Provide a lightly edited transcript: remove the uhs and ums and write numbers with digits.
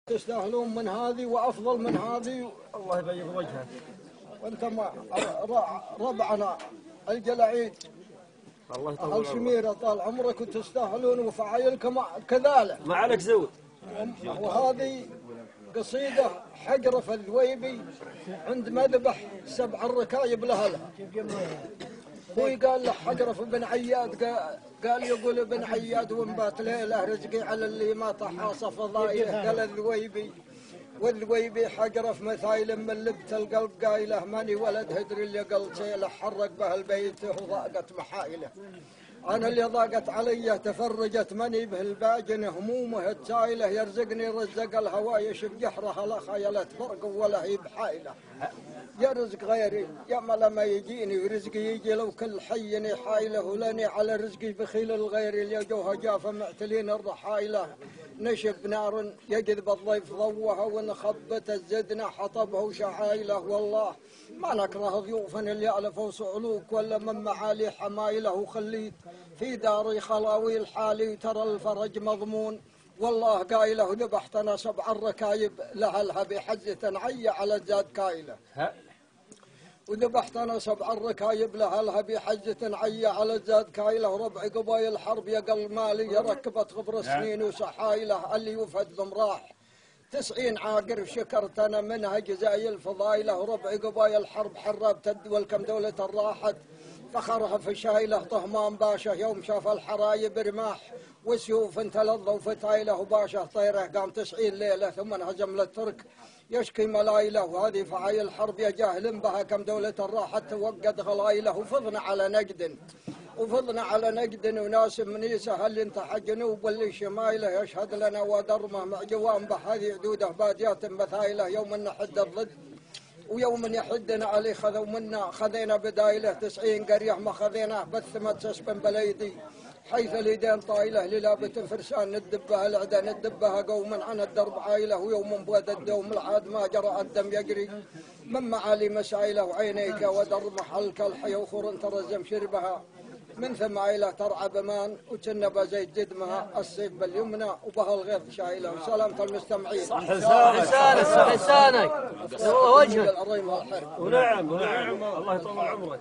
تستاهلون من هذه وافضل من هذه. الله يبيض وجهك. وانتم ربعنا الجلعيد الله يطول عمرك. الشميره طال عمرك وتستاهلون وفعايلكم كذلك. ما عليك زود. وهذه قصيده حقرف الذويبي عند مذبح 7 الركايب لها. خوي قال له حقرف بن عياد قال يقول ابن عياد وانبات ليله رزقي على اللي ما طحاص فضايله. قال الذويبي والذويبي حقرف مثايل من لبت القلب قايله ماني ولد هدري اللي قلت سيله حرق به البيت وضاقت محايله. أنا اللي ضاقت علي تفرجت مني به الباجن همومه التايله يرزقني رزق الهوى يشب جحرها لا خيلت فرق ولا هي بحايله. يا رزق غيري يا ما يجيني ورزقي يجي لو كل حيني حايله لاني على رزقي بخيل الغير اللي جوها جافه معتلين الرحايله. نشب نار يجذب الضيف ضوها ونخبت الزدنه حطبه وشعايله. والله ما نكره ضيوفا اللي ألفوا صعلوك ولا من معالي حمايله وخليت في داري خلاوي الحالي ترى الفرج مضمون. والله قايله ذبحت انا 7 الركايب لهلها بحجة عي على الزاد كايله. وذبحت انا 7 الركايب لهلها بحجة عي على الزاد كايله. ربع قبايل الحرب يا قل مالي ركبت غبر السنين وسحايله. اللي وفد ضمراح 90 عاقر شكرت انا منها جزاي الفضايله. ربع قبايل الحرب حربت الدول كم دولة راحت فخرها في شايله. طهمان باشا يوم شاف الحرايب رماح وسيوف تلظوا فتايله. وباشا طيره قام 90 ليله ثم انهزم للترك يشكي ملايله. وهذه فعايل الحرب يا جاهل بها كم دولة راحت توقد غلايله. وفضنا على نقد وناس منيسه اللي انتحى جنوب واللي شمايله. يشهد لنا ودرمه مع جوان بهذه عدوده باديات مثايله. يوم نحد الضد ويوم يحدنا عليه خذوا منا خذينا بدايله. 90 قريه ما خذيناه بثمت سسبا بليدي حيث اليدين طايله. للابة فرسان ندبها العدا ندبها قوما عن الدرب عايله. ويوم بواد الدوم العاد ما جرى الدم يجري من معالي مسايله. وعينيك ودرب حلك الحي وخور ترزم شربها من ثمايله. ترعى بمان وتنبى زيت جدمها السيف باليمنى وبها الغيظ شايله. وسلامة المستمعين. صح لسانك وجهك. الريم والحرب. ونعم الله يطول عمرك.